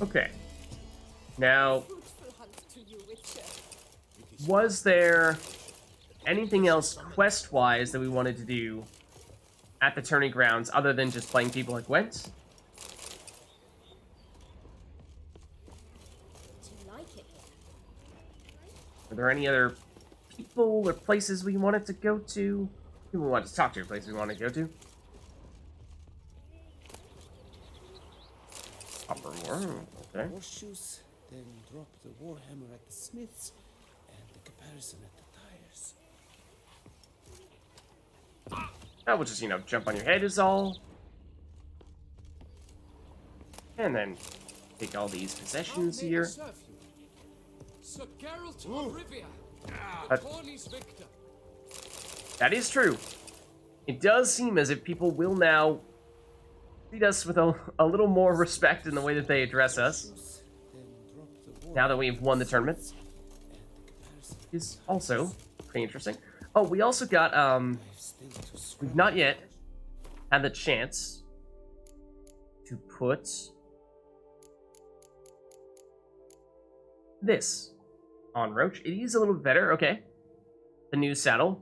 Okay. Now, was there anything else quest-wise that we wanted to do at the tourney grounds other than just playing people like Gwent? Are there any other people or places we wanted to go to? People we wanted to talk to, places we wanted to go to? Upper Moor, okay. Horseshoes, then drop the warhammer at the smiths, and the comparison at the tires. I will just, you know, jump on your head is all. And then take all these possessions here. That is true. It does seem as if people will now treat us with a little more respect in the way that they address us. Now that we've won the tournament. Is also pretty interesting. Oh, we also got, we've not yet had the chance to put this on Roach. It is a little bit better, okay. The new saddle.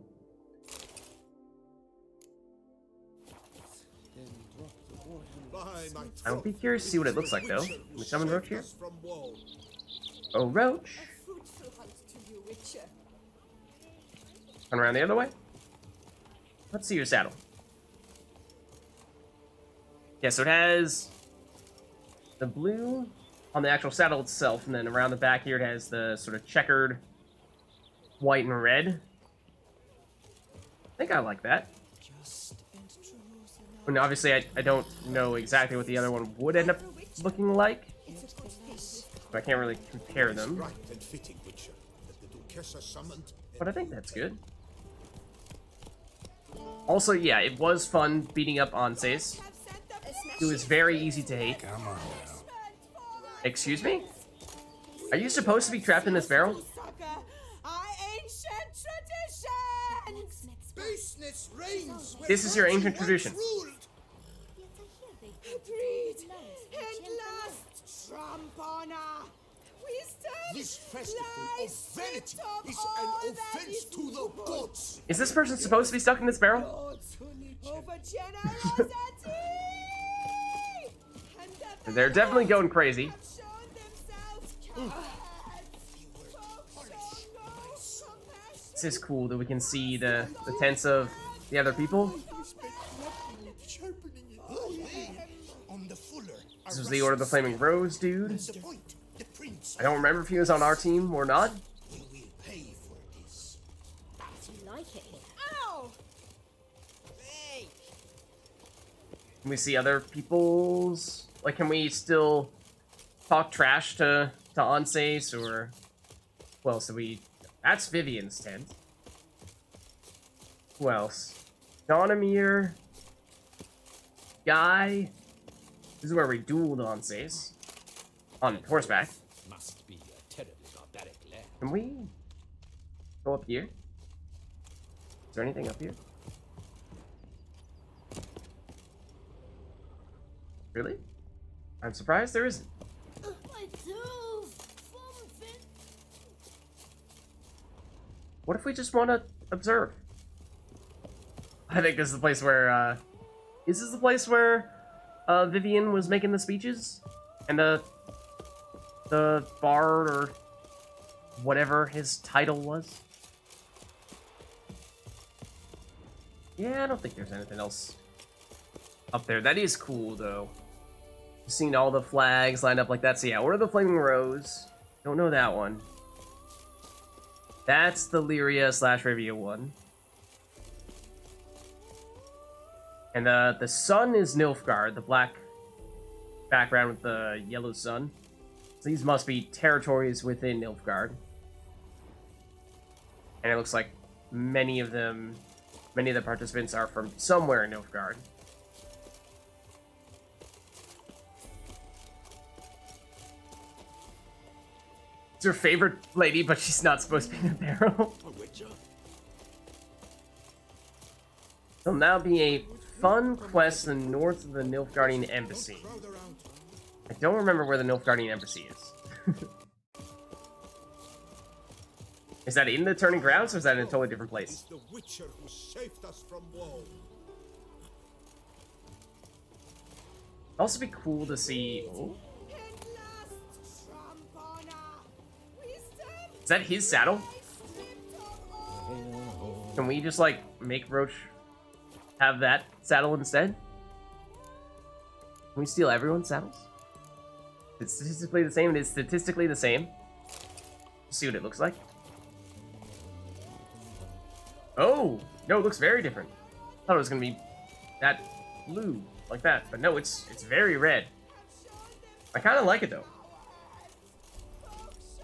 I would be curious to see what it looks like, though. Can we summon Roach here? Oh, Roach. Turn around the other way. Let's see your saddle. Yeah, so it has the blue on the actual saddle itself, and then around the back here it has the sort of checkered white and red. I think I like that. And obviously I don't know exactly what the other one would end up looking like. So I can't really compare them. But I think that's good. Also, yeah, it was fun beating up ANSEIS. It was very easy to hate. Excuse me? Are you supposed to be trapped in this barrel? This is your ancient tradition. This festival of vanity is an offense to the gods. Is this person supposed to be stuck in this barrel? They're definitely going crazy. This is cool that we can see the tents of the other people. This was the Order of the Flaming Rose dude. I don't remember if he was on our team or not. Can we see other people's? Like, can we still talk trash to ANSEIS, or who else do we? That's Vivian's tent. Who else? Donamir. Guy. This is where we dueled ANSEIS on horseback. Must be a terribly barbaric land. Can we go up here? Is there anything up here? Really? I'm surprised there isn't. What if we just want to observe? I think this is the place where, is this the place where, Vivian was making the speeches? And the bard, or whatever his title was? Yeah, I don't think there's anything else up there. That is cool, though. Seeing all the flags lined up like that. So yeah, Order of the Flaming Rose. Don't know that one. That's the Lyria / Rivia one. And the sun is Nilfgaard, the black background with the yellow sun. So these must be territories within Nilfgaard. And it looks like many of the participants are from somewhere in Nilfgaard. It's her favorite lady, but she's not supposed to be in the barrel. There'll now be a fun quest in the north of the Nilfgaardian embassy. I don't remember where the Nilfgaardian Embassy is. Is that in the turning grounds, or is that in a totally different place? Is the Witcher who saved us from woe. It'd also be cool to see. Oh, is that his saddle? Can we just like make Roach have that saddle instead? Can we steal everyone's saddles? It's statistically the same. It is statistically the same. See what it looks like. Oh no, it looks very different. I thought it was gonna be that blue like that, but no, it's very red. I kind of like it though.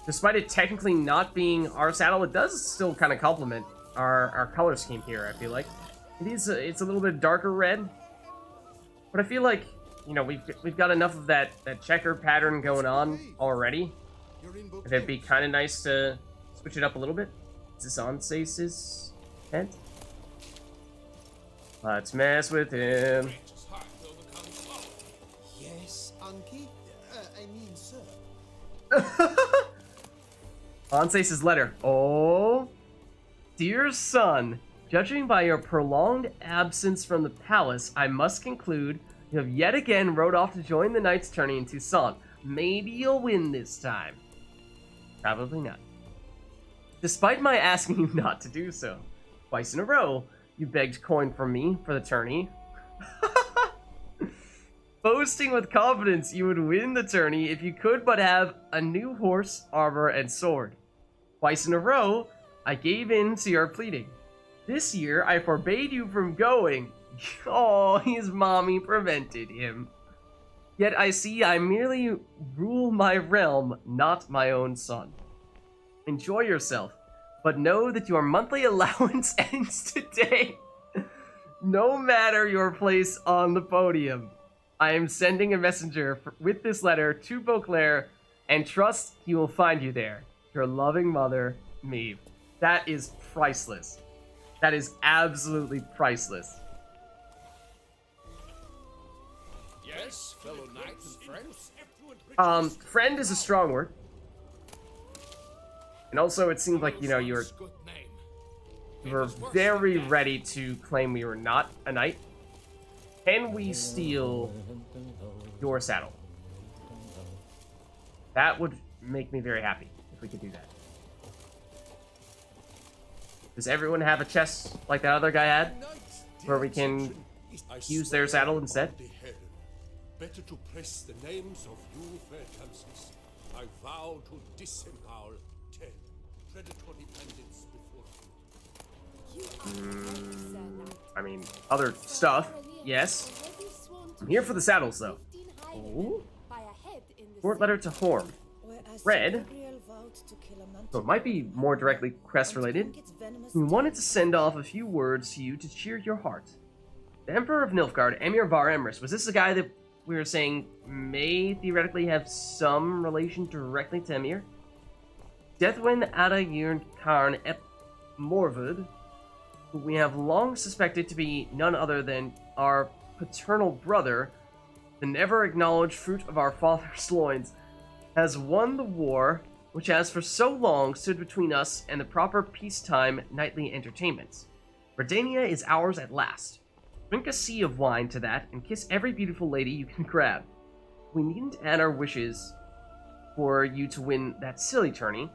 Despite it technically not being our saddle, it does still kind of complement our color scheme here. I feel like it's a little bit darker red, but I feel like, you know, we've got enough of that checker pattern going on already. It'd be kind of nice to switch it up a little bit. Is this ANSEIS' tent? Let's mess with him. Yes, Anki? I mean, sir. ANSEIS' letter. Oh, dear son, judging by your prolonged absence from the palace, I must conclude you have yet again rode off to join the Knights' tourney in Toussaint. Maybe you'll win this time. Probably not. Despite my asking you not to do so, twice in a row, you begged coin from me for the tourney. Boasting with confidence you would win the tourney if you could but have a new horse, armor, and sword. Twice in a row, I gave in to your pleading. This year, I forbade you from going. Oh, his mommy prevented him. Yet I see I merely rule my realm, not my own son. Enjoy yourself, but know that your monthly allowance ends today. No matter your place on the podium. I am sending a messenger with this letter to Beauclair, and trust he will find you there. Your loving mother, Maeve. That is priceless. That is absolutely priceless. Yes, fellow knights and friends. Friend is a strong word. And also, it seems like, you know, you were very ready to claim we were not a knight. Can we steal your saddle? That would make me very happy if we could do that. Does everyone have a chest like that other guy had, where we can use their saddle instead? Better to press the names of you, fair damsels. I vow to disembowel 10 predatory bandits before you. I mean, other stuff, yes. I'm here for the saddles, though. Oh. Short letter to Horm. Red. So it might be more directly quest-related. We wanted to send off a few words to you to cheer your heart. The Emperor of Nilfgaard, Emir Var Emrys. Was this the guy that we were saying may theoretically have some relation directly to Emir? Deathwind Ada Yern Karn Ep Morvud, who we have long suspected to be none other than our paternal brother, the never acknowledged fruit of our father's loins, has won the war which has for so long stood between us and the proper peacetime nightly entertainments. Redania is ours at last. Drink a sea of wine to that and kiss every beautiful lady you can grab. We needn't add our wishes for you to win that silly tourney,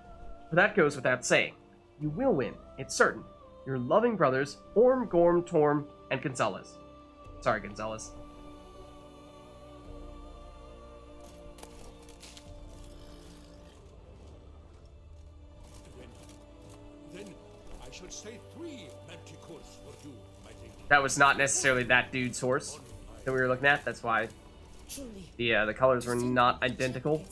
for that goes without saying. You will win, it's certain. Your loving brothers, Orm, Gorm, Torm, and Gonzalez. Sorry, Gonzalez. Then I should say 3 manticores for you, my lady. That was not necessarily that dude's horse that we were looking at. That's why the colors were not identical.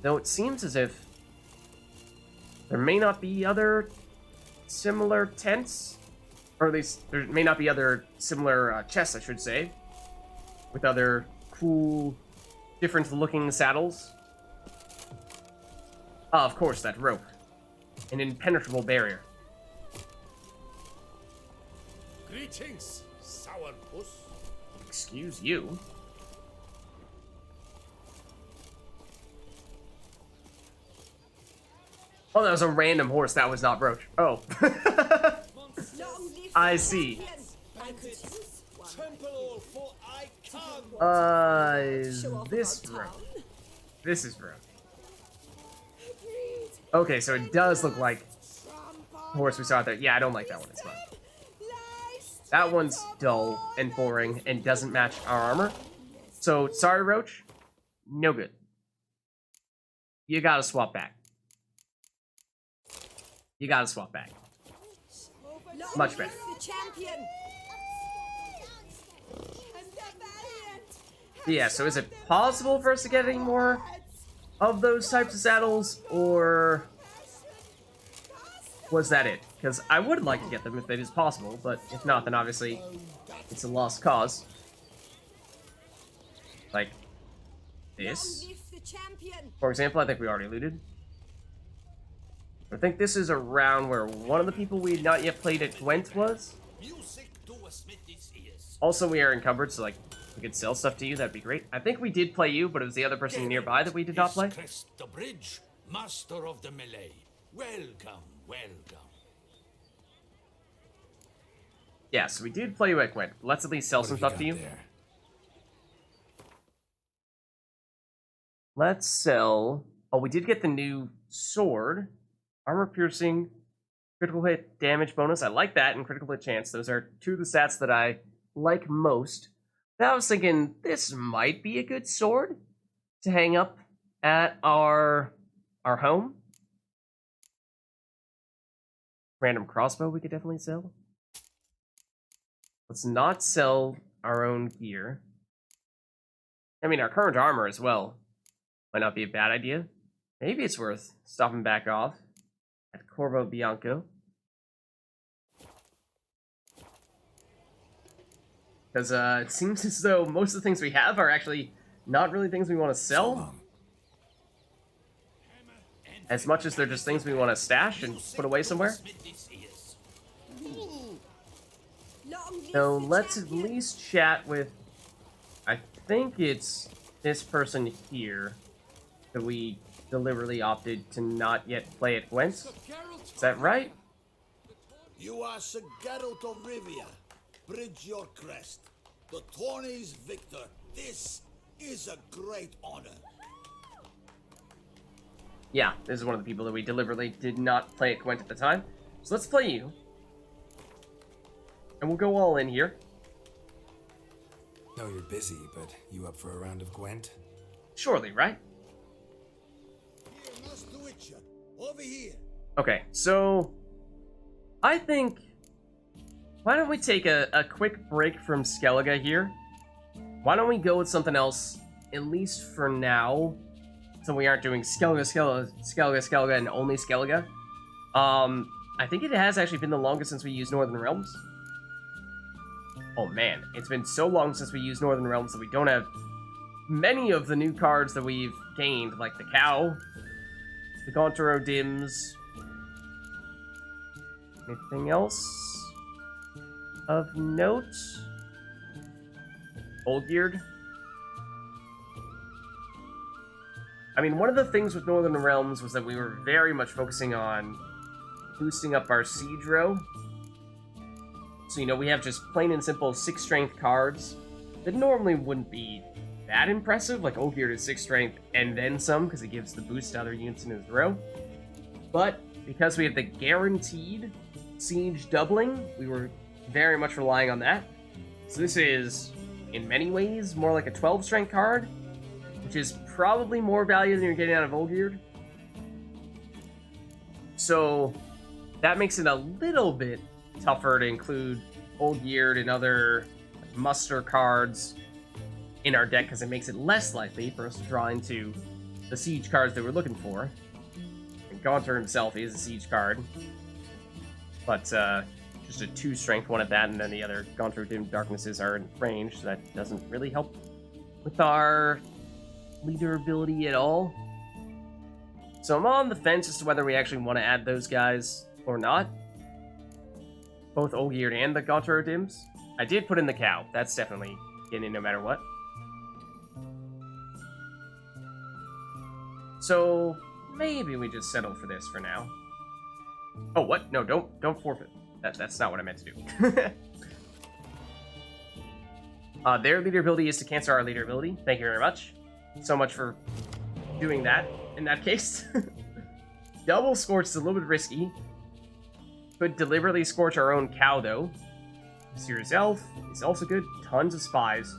Though it seems as if there may not be other similar tents, or at least there may not be other similar chests, I should say, with other cool, different-looking saddles. Ah, of course, that rope. An impenetrable barrier. Greetings, sourpuss. Excuse you. Oh, that was a random horse. That was not Broach. Oh. I see. Is this Broach? This is Broach. Okay, so it does look like the horse we saw out there. Yeah, I don't like that one. It's fine. That one's dull and boring and doesn't match our armor. So, sorry, Roach. No good. You gotta swap back. You gotta swap back. Much better. Yeah, so is it possible for us to get any more of those types of saddles, or was that it? Because I would like to get them if it is possible, but if not, then obviously it's a lost cause. Like this. For example, I think we already looted. I think this is around where one of the people we had not yet played at Gwent was. Also, we are encumbered, so like we could sell stuff to you. That'd be great. I think we did play you, but it was the other person nearby that we did not play. The bridge, master of the melee. Welcome, welcome. Yeah, so we did play you at Gwent. Let's at least sell some stuff to you. Let's sell. Oh, we did get the new sword. Armor piercing, critical hit damage bonus. I like that, and critical hit chance. Those are two of the stats that I like most. Now I was thinking this might be a good sword to hang up at our home. Random crossbow we could definitely sell. Let's not sell our own gear. I mean, our current armor as well might not be a bad idea. Maybe it's worth stopping back off at Corvo Bianco. Because it seems as though most of the things we have are actually not really things we want to sell. As much as they're just things we want to stash and put away somewhere. So let's at least chat with, I think it's this person here that we deliberately opted to not yet play at Gwent. Is that right? You are Sir Geralt of Rivia. Bridge your crest. The Tawny's victor. This is a great honor. Yeah, this is one of the people that we deliberately did not play at Gwent at the time. So let's play you. And we'll go all in here. No, you're busy, but you up for a round of Gwent? Surely, right? Here, Master Witcher. Over here. Okay, so I think, why don't we take a quick break from Skellige here? Why don't we go with something else, at least for now, so we aren't doing Skellige, and only Skellige. I think it has actually been the longest since we used Northern Realms. Oh man, it's been so long since we used Northern Realms that we don't have many of the new cards that we've gained, like the Cow, the Gontaro Dims. Anything else of note? Olgierd. I mean, one of the things with Northern Realms was that we were very much focusing on boosting up our siege row. So, you know, we have just plain and simple 6 strength cards that normally wouldn't be that impressive. Like, Olgierd is 6 strength and then some, because it gives the boost to other units in his row. But because we have the guaranteed siege doubling, we were very much relying on that. So this is, in many ways, more like a 12 strength card, which is probably more value than you're getting out of Olgierd. So that makes it a little bit tougher to include Olgierd and other muster cards in our deck, because it makes it less likely for us to draw into the siege cards that we're looking for. And Gaunter himself is a siege card, but just a 2 strength one at that, and then the other Gaunter Dim Darknesses are in range, so that doesn't really help with our leader ability at all. So I'm on the fence as to whether we actually want to add those guys or not. both Olgierd and the Gaunter Dims. I did put in the cow. That's definitely getting in no matter what. So maybe we just settle for this for now. Oh, what? No, don't forfeit. That's not what I meant to do. Their leader ability is to cancel our leader ability. Thank you very much. So much for doing that in that case. Double Scorch is a little bit risky. Could deliberately scorch our own cow, though. Serious Elf is also good. Tons of spies.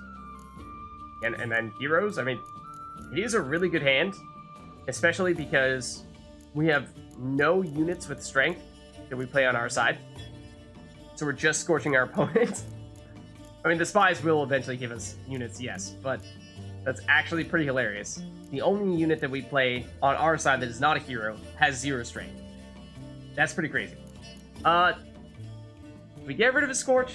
And then heroes. I mean, it is a really good hand. Especially because we have no units with strength that we play on our side. So we're just scorching our opponent. I mean, the spies will eventually give us units, yes. But that's actually pretty hilarious. The only unit that we play on our side that is not a hero has 0 strength. That's pretty crazy. We get rid of a Scorch.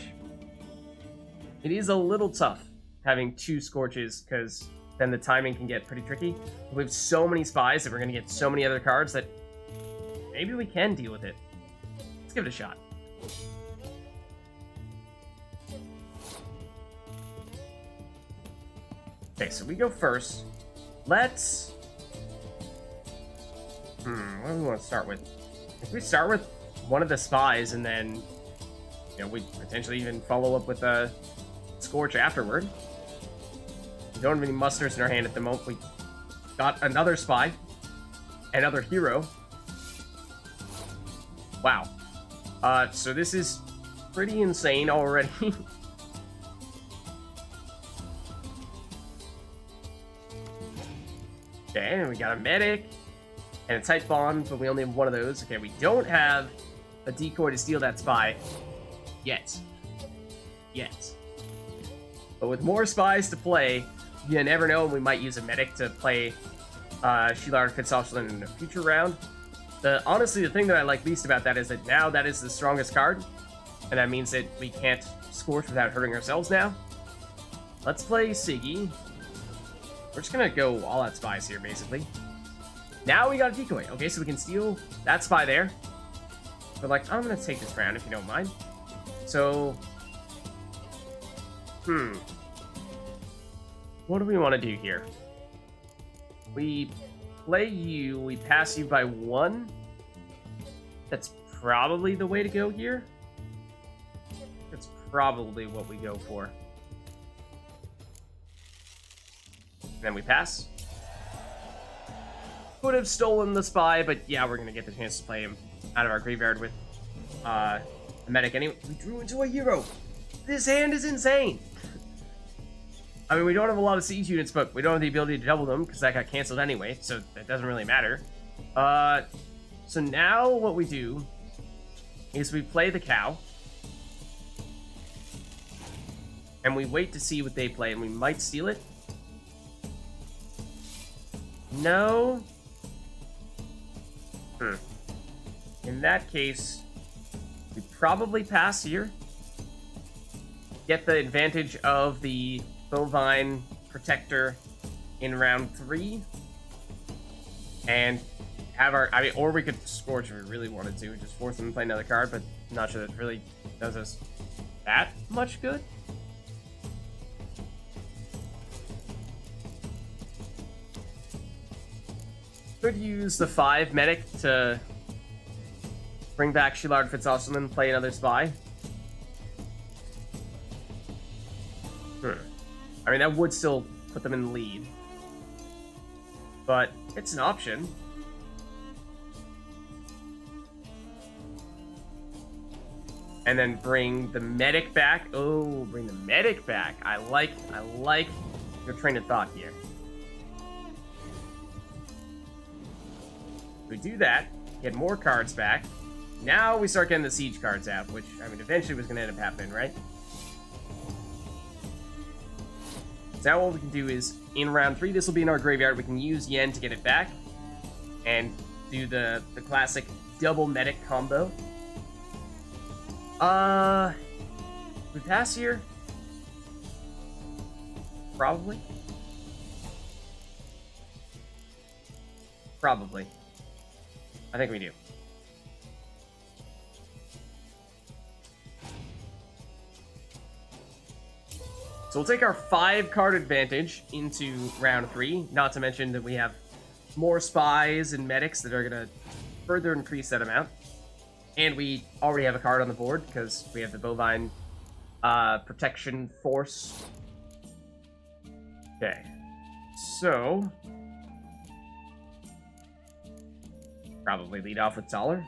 It is a little tough having 2 Scorches, because then the timing can get pretty tricky. We have so many spies that we're going to get so many other cards that maybe we can deal with it. Let's give it a shot. Okay, so we go first. Let's... what do we want to start with? If we start with one of the spies and then, you know, we potentially even follow up with a Scorch afterward. We don't have any musters in our hand at the moment. We got another spy. Another hero. Wow. So this is pretty insane already. Okay, and we got a medic and a tight bond, but we only have one of those. Okay, we don't have a decoy to steal that spy yet. But with more spies to play, you never know, we might use a medic to play Shieldard Fitzoshlin in a future round. Honestly, the thing that I like least about that is that now that is the strongest card, and that means that we can't Scorch without hurting ourselves now. Let's play Siggy. We're just gonna go all out spies here, basically. Now we got a decoy. Okay, so we can steal that spy there. But, like, I'm gonna take this round if you don't mind. So... what do we want to do here? We play you, we pass you by 1. That's probably the way to go here. That's probably what we go for. And then we pass. Could have stolen the spy, but yeah, we're gonna get the chance to play him out of our graveyard with a medic anyway. We drew into a hero. This hand is insane. I mean, we don't have a lot of siege units, but we don't have the ability to double them because that got canceled anyway, so that doesn't really matter. So now what we do is we play the cow. And we wait to see what they play, and we might steal it. No. In that case, we probably pass here. Get the advantage of the Bovine Protector in round 3. And have our... I mean, or we could Scorch if we really wanted to. Just force them to play another card, but I'm not sure that really does us that much good. Could use the 5 medic to bring back Shieldard Fitzosselman, play another spy. I mean, that would still put them in the lead. But it's an option. And then bring the medic back. Oh, bring the medic back. I like your train of thought here. We do that, get more cards back. Now we start getting the siege cards out, which, I mean, eventually was going to end up happening, right? So now what we can do is, in round 3, this will be in our graveyard. We can use Yen to get it back and do the classic double medic combo. We pass here? Probably. Probably. I think we do. So we'll take our 5-card advantage into round 3, not to mention that we have more spies and medics that are going to further increase that amount. And we already have a card on the board because we have the bovine protection force. Okay. So probably lead off with Dollar.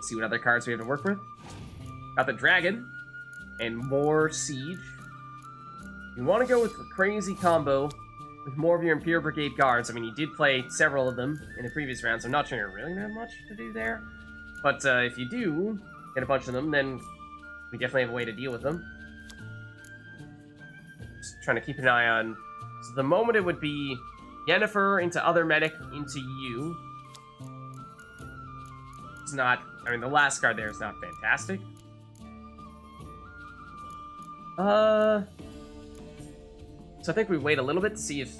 See what other cards we have to work with. Got the Dragon and more Siege. You want to go with the crazy combo with more of your Imperial Brigade guards. I mean, you did play several of them in the previous round, so I'm not sure you really have much to do there. But if you do get a bunch of them, then we definitely have a way to deal with them. Just trying to keep an eye on... So the moment it would be Yennefer into other medic into you. It's not... I mean, the last card there is not fantastic. So I think we wait a little bit to see if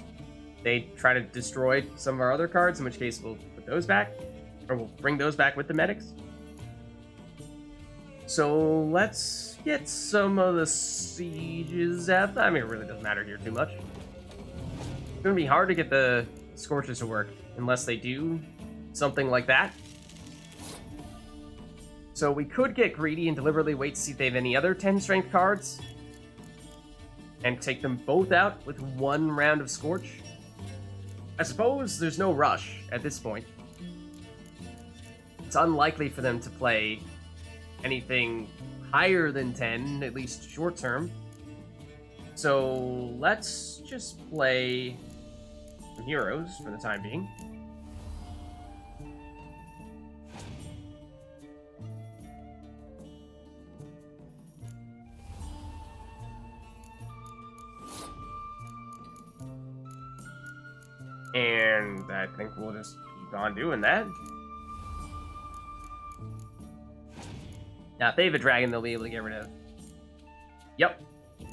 they try to destroy some of our other cards, in which case we'll put those back. Or we'll bring those back with the medics. So let's get some of the sieges out. I mean, it really doesn't matter here too much. It's going to be hard to get the Scorches to work unless they do something like that. So we could get greedy and deliberately wait to see if they have any other 10 strength cards. And take them both out with 1 round of Scorch. I suppose there's no rush at this point. It's unlikely for them to play anything higher than 10, at least short term. So let's just play some heroes for the time being. And I think we'll just keep on doing that. Now, if they have a dragon, they'll be able to get rid of... Yep.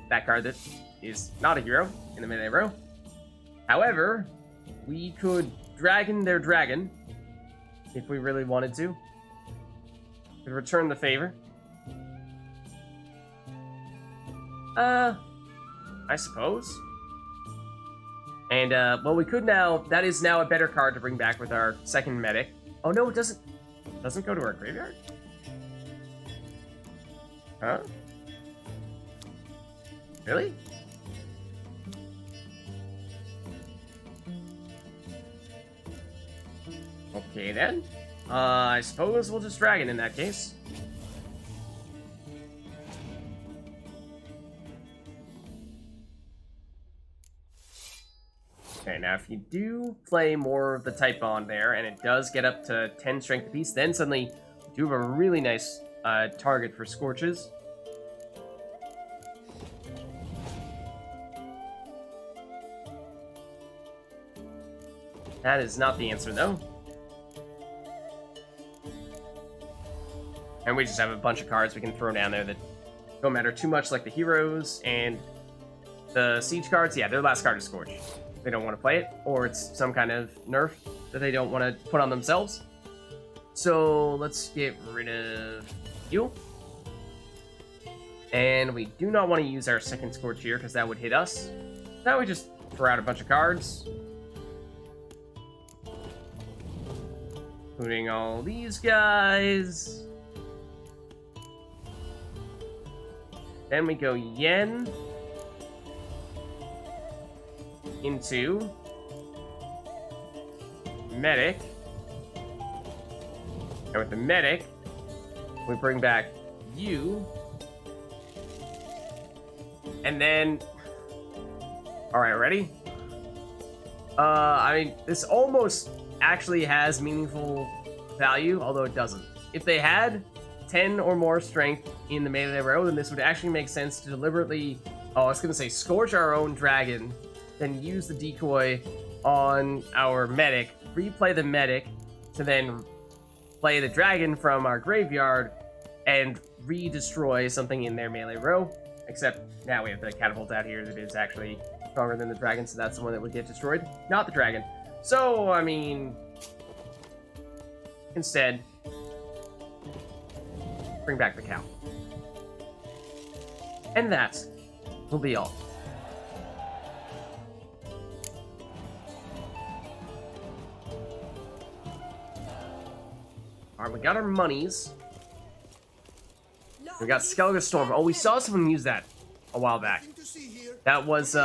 That card that is not a hero in the melee row. However, we could dragon their dragon if we really wanted to. Could return the favor. I suppose. And, well, we could now... That is now a better card to bring back with our second medic. Oh, no, it doesn't... Doesn't go to our graveyard? Huh? Really? Okay, then. I suppose we'll just dragon in that case. Okay, now if you do play more of the Type Bond there, and it does get up to 10 strength apiece, then suddenly you do have a really nice target for Scorches. That is not the answer, though. And we just have a bunch of cards we can throw down there that don't matter too much, like the heroes and the siege cards. Yeah, their last card is Scorch. They don't want to play it, or it's some kind of nerf that they don't want to put on themselves. So let's get rid of you. And we do not want to use our second Scorch here, because that would hit us. Now we just throw out a bunch of cards. Including all these guys. Then we go Yen into Medic. And with the Medic, we bring back you. And then... Alright, ready? I mean, this almost actually has meaningful value, although it doesn't. If they had 10 or more strength in the melee row, then this would actually make sense to deliberately... Oh, I was gonna say, scorch our own dragon, then use the decoy on our medic, replay the medic, to then play the dragon from our graveyard, and re-destroy something in their melee row. Except now we have the catapult out here that is actually stronger than the dragon, so that's the one that would get destroyed, not the dragon. So, I mean, instead, bring back the cow. And that will be all. Alright, we got our monies. We got Skellige Storm. Oh, we saw someone use that a while back. That was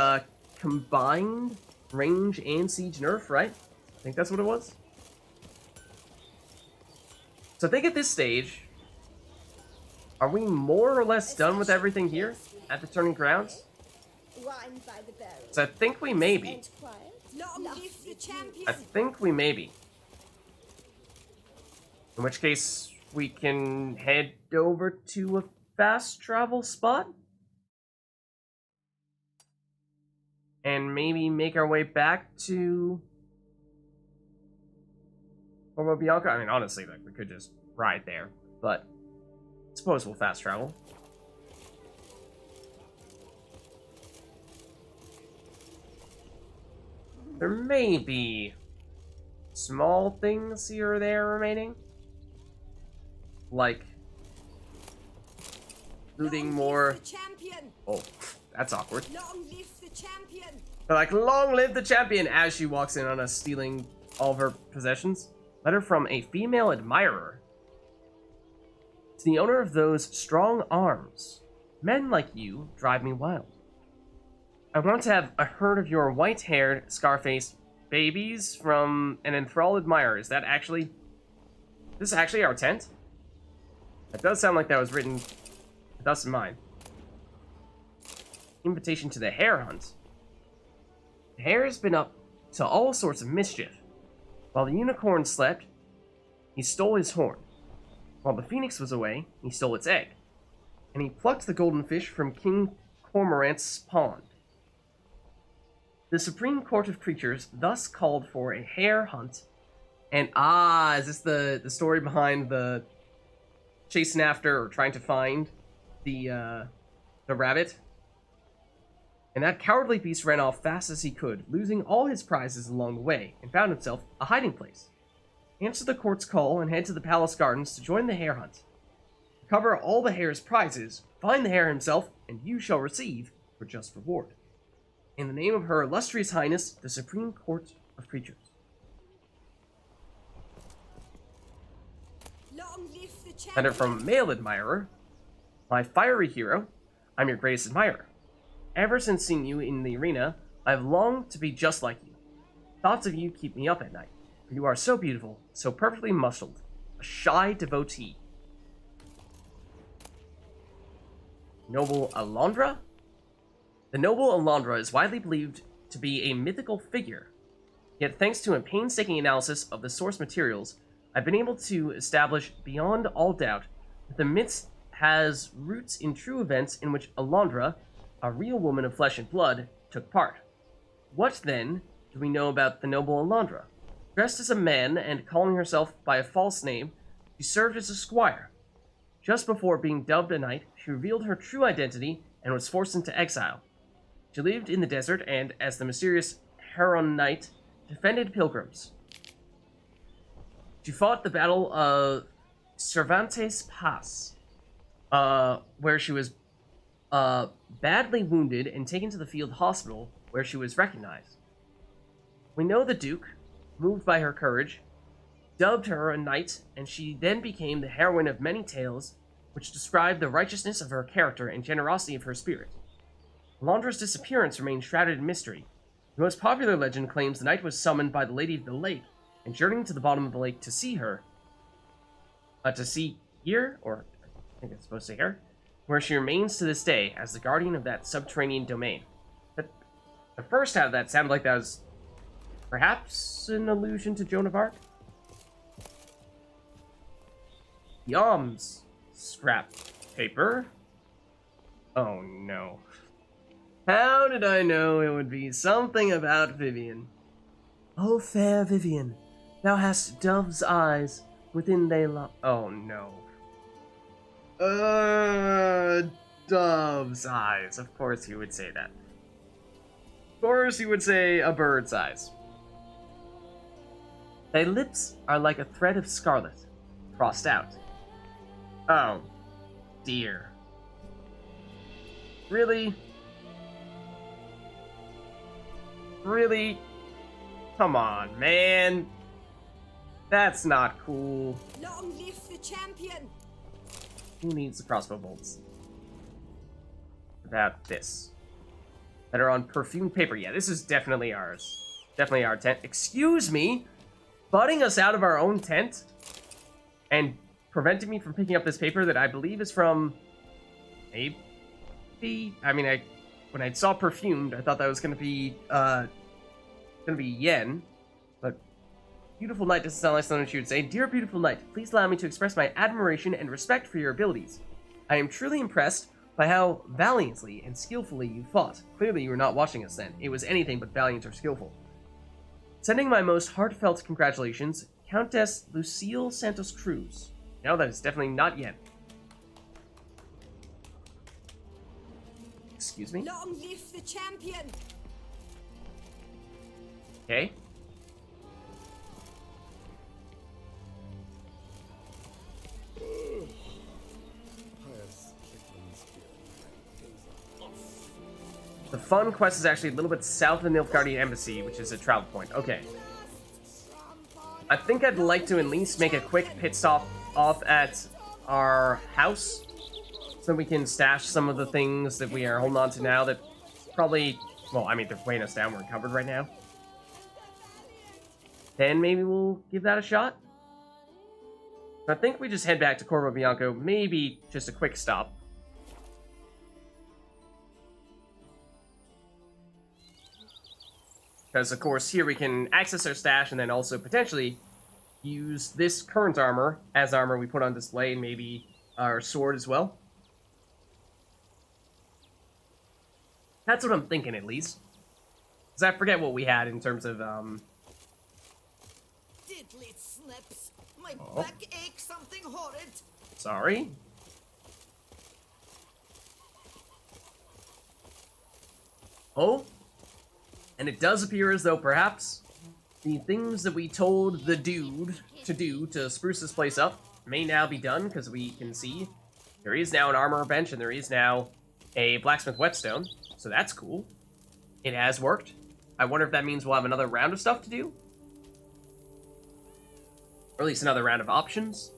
combined range and siege nerf, right? I think that's what it was. So I think at this stage, are we more or less done with everything here at the Turning Grounds? So I think we may be. I think we may be. In which case, we can head over to a fast travel spot. And maybe make our way back to Borgo Bianca. I mean, honestly, like, we could just ride there. But I suppose we'll fast travel. There may be small things here or there remaining. Like looting more. Oh, that's awkward. They're like, long live the champion, as she walks in on us stealing all of her possessions. Letter from a female admirer. To the owner of those strong arms, men like you drive me wild. I want to have a herd of your white-haired, scar-faced babies from an enthralled admirer. Is that actually... This is actually our tent? That does sound like that was written with us in mind. Invitation to the hare hunt. The hare has been up to all sorts of mischief. While the unicorn slept, he stole his horn. While the phoenix was away, he stole its egg. And he plucked the golden fish from King Cormorant's pond. The Supreme Court of Creatures thus called for a hare hunt. And is this the story behind the chasing after or trying to find the rabbit? And that cowardly beast ran off fast as he could, losing all his prizes along the way, and found himself a hiding place. Answer the court's call and head to the palace gardens to join the hare hunt. Recover all the hare's prizes, find the hare himself, and you shall receive your just reward. In the name of Her Illustrious Highness, the Supreme Court of Creatures. Letter from Male Admirer. My fiery hero, I'm your greatest admirer. Ever since seeing you in the arena, I've longed to be just like you. Thoughts of you keep me up at night, for you are so beautiful, so perfectly muscled, a shy devotee. Noble Alondra? The noble Alondra is widely believed to be a mythical figure, yet thanks to a painstaking analysis of the source materials, I've been able to establish beyond all doubt that the myth has roots in true events in which Alondra, a real woman of flesh and blood, took part. What, then, do we know about the noble Alondra? Dressed as a man and calling herself by a false name, she served as a squire. Just before being dubbed a knight, she revealed her true identity and was forced into exile. She lived in the desert and, as the mysterious Heron Knight, defended pilgrims. She fought the Battle of Cervantes Pass, where she was badly wounded and taken to the field hospital, where she was recognized. We know the Duke, moved by her courage, dubbed her a knight, and she then became the heroine of many tales which describe the righteousness of her character and generosity of her spirit. Alondra's disappearance remains shrouded in mystery. The most popular legend claims the knight was summoned by the Lady of the Lake, and journeying to the bottom of the lake to see her. To see here, or I think it's supposed to say here, where she remains to this day as the guardian of that subterranean domain. But the first half of that sounded like that was perhaps an allusion to Joan of Arc? Yums. Scrap paper. Oh no. How did I know it would be something about Vivian? Oh, fair Vivian, thou hast dove's eyes within thy oh no. Dove's eyes. Of course he would say that. Of course he would say a bird's eyes. Thy lips are like a thread of scarlet, crossed out. Oh, dear. Really? Really? Come on, man. That's not cool. Long live the champion! Who needs the crossbow bolts? About this. That are on perfumed paper. Yeah, this is definitely ours. Definitely our tent. Excuse me? Butting us out of our own tent? And preventing me from picking up this paper that I believe is from... maybe? I mean, when I saw perfumed, I thought that was gonna be yen. But beautiful knight doesn't sound like something she would say. Dear beautiful knight, please allow me to express my admiration and respect for your abilities. I am truly impressed by how valiantly and skillfully you fought. Clearly you were not watching us then. It was anything but valiant or skillful. Sending my most heartfelt congratulations, Countess Lucille Santos Cruz. No, that is definitely not yen. Excuse me? Long live the champion! Okay. The fun quest is actually a little bit south of the Nilfgaardian Embassy, which is a travel point. Okay. I think I'd like to at least make a quick pit stop off at our house, so we can stash some of the things that we are holding on to now that probably, well, I mean, they're weighing us down. We're covered right now. Then maybe we'll give that a shot. I think we just head back to Corvo Bianco, maybe just a quick stop. Because, of course, here we can access our stash and then also potentially use this current armor as armor we put on display, and maybe our sword as well. That's what I'm thinking, at least. Because I forget what we had in terms of, Diddly snips! My back aches something horrid! Sorry. Oh? And it does appear as though perhaps the things that we told the dude to do to spruce this place up may now be done, because we can see there is now an armor bench and there is now a blacksmith whetstone, so that's cool. It has worked. I wonder if that means we'll have another round of stuff to do? Or at least another round of options.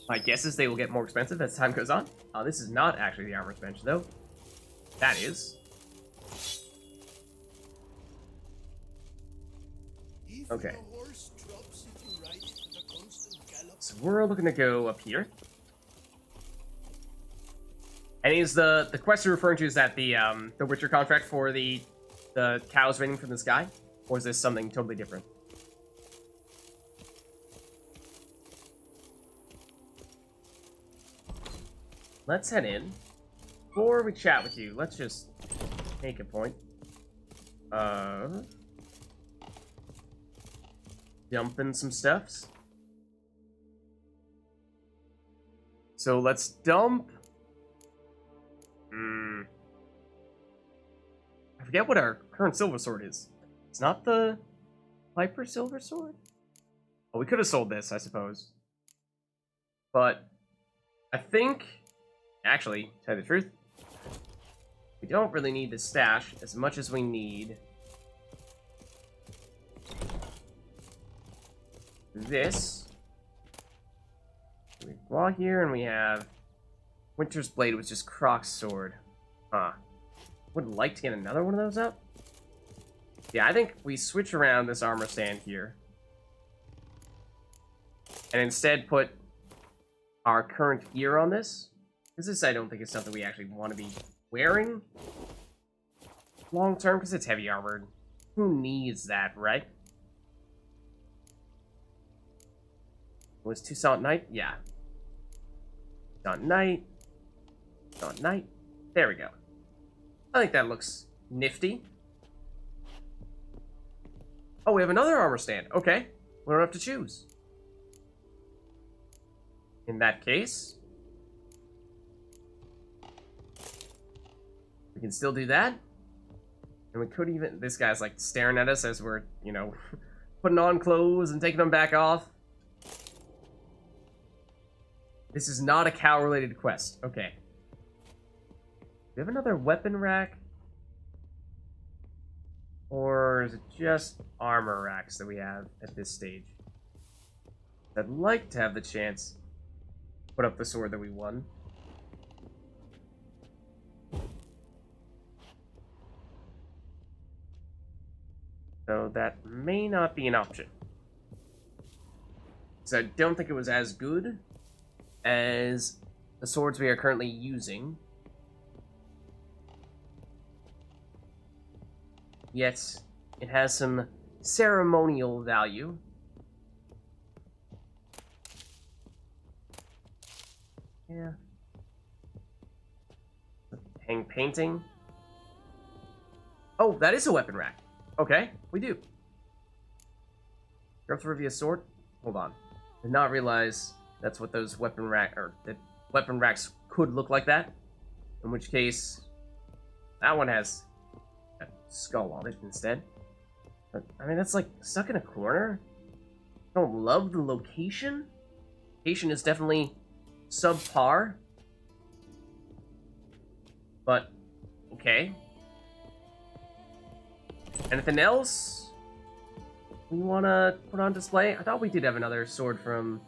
My guess is they will get more expensive as time goes on. This is not actually the armor's bench, though. That is. Okay. So we're looking to go up here. And is the quest you're referring to, is that the Witcher contract for the cows raining from the sky? Or is this something totally different? Let's head in. Before we chat with you, let's just make a point. Dumping some stuffs. So let's dump. I forget what our current silver sword is. It's not the Viper silver sword? Oh, we could have sold this, I suppose. But I think, actually, to tell you the truth, we don't really need the stash as much as we need this. We have Claw here, and we have Winter's Blade, which is Croc's sword. Huh. Would like to get another one of those up. Yeah, I think we switch around this armor stand here. And instead put our current gear on this. Because this, I don't think, is something we actually want to be wearing long term, because it's heavy armored. Who needs that, right? Was Toussaint Knight? Yeah. Toussaint Knight. Toussaint Knight. There we go. I think that looks nifty. Oh, we have another armor stand. Okay. We don't have to choose. In that case, we can still do that. And we could even... This guy's like staring at us as we're, you know, putting on clothes and taking them back off. This is not a cow-related quest. Okay. we have another weapon rack? Or is it just armor racks that we have at this stage? I'd like to have the chance to put up the sword that we won. So that may not be an option. So I don't think it was as good as the swords we are currently using. Yet, it has some ceremonial value. Yeah. Hang painting. Oh, that is a weapon rack. Okay, we do. Growth Rivia sword? Hold on. Did not realize that's what those weapon racks could look like that. In which case, that one has a skull on it instead. But, I mean, that's like stuck in a corner. I don't love the location. Location is definitely subpar. But, okay. Anything else we want to put on display? I thought we did have another sword from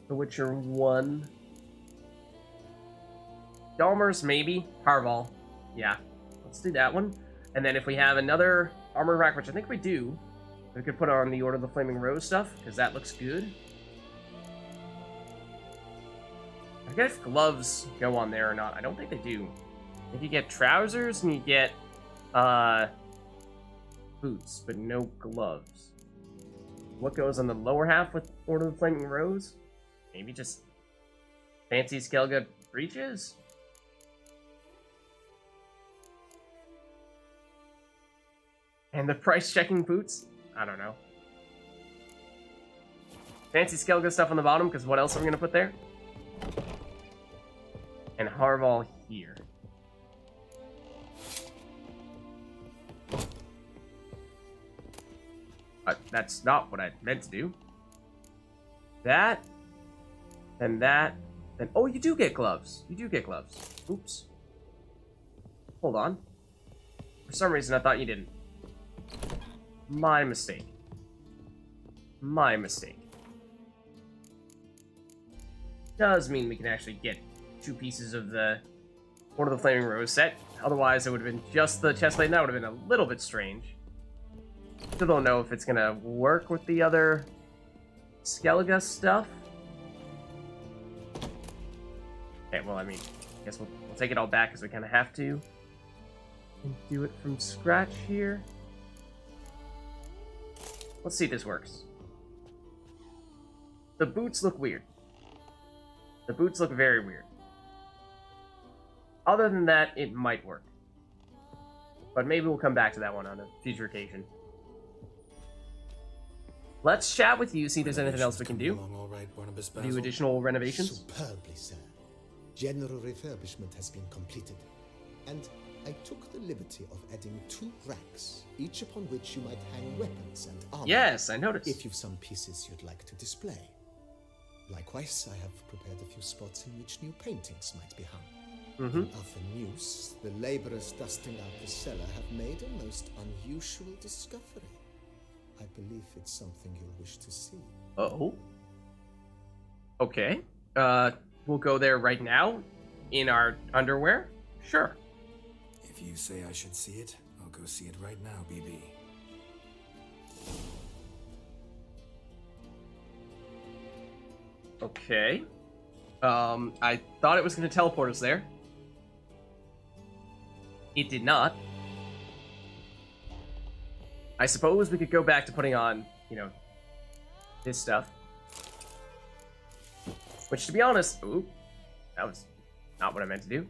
The Witcher 1. Dahmer's, maybe. Harval. Yeah. Let's do that one. And then if we have another armor rack, which I think we do, we could put on the Order of the Flaming Rose stuff, because that looks good. I forget if gloves go on there or not. I don't think they do. I think you get trousers and you get boots, but no gloves. What goes on the lower half with Order of the Flaming Rose? Maybe just fancy Skellige breeches? And the price-checking boots? I don't know. Fancy Skellige stuff on the bottom, because what else are we going to put there? And Harval here. That's not what I meant to do. That, and that, and oh, you do get gloves. You do get gloves. Oops. Hold on. For some reason, I thought you didn't. My mistake. My mistake. Does mean we can actually get 2 pieces of the Order of the Flaming Rose set. Otherwise, it would have been just the chestplate, and that would have been a little bit strange. Still don't know if it's gonna work with the other Skellige stuff. Okay, well, I mean, I guess we'll take it all back because we kind of have to. And do it from scratch here. Let's see if this works. The boots look weird. The boots look very weird. Other than that, it might work. But maybe we'll come back to that one on a future occasion. Let's chat with you, see if there's anything else we can do. All right, Barnabas Do Basil. additional renovations. Superbly, sir. General refurbishment has been completed, and I took the liberty of adding 2 racks, each upon which you might hang weapons and armor. Yes, I noticed. If you've some pieces you'd like to display. Likewise, I have prepared a few spots in which new paintings might be hung. In Arthur News, the laborers dusting out the cellar have made a most unusual discovery. I believe it's something you'll wish to see. Oh. Okay. We'll go there right now in our underwear. Sure. If you say I should see it, I'll go see it right now, BB. Okay. I thought it was going to teleport us there. It did not. I suppose we could go back to putting on, you know, this stuff. Which, to be honest, ooh, that was not what I meant to do.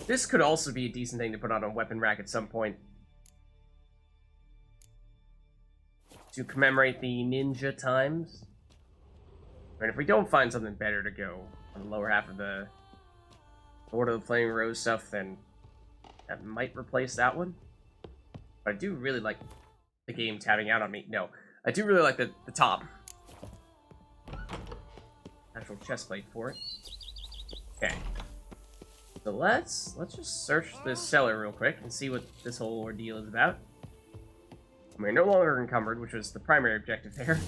This could also be a decent thing to put on a weapon rack at some point. To commemorate the ninja times. And if we don't find something better to go on the lower half of the Order of the Flaming Rose stuff, then that might replace that one. But I do really like the game tabbing out on me. No, I do really like the top. Actual chest plate for it. Okay. So let's just search this cellar real quick and see what this whole ordeal is about. We're no longer encumbered, which was the primary objective there.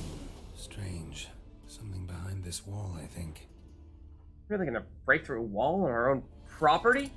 Strange. Something behind this wall, I think. Really gonna break through a wall on our own property?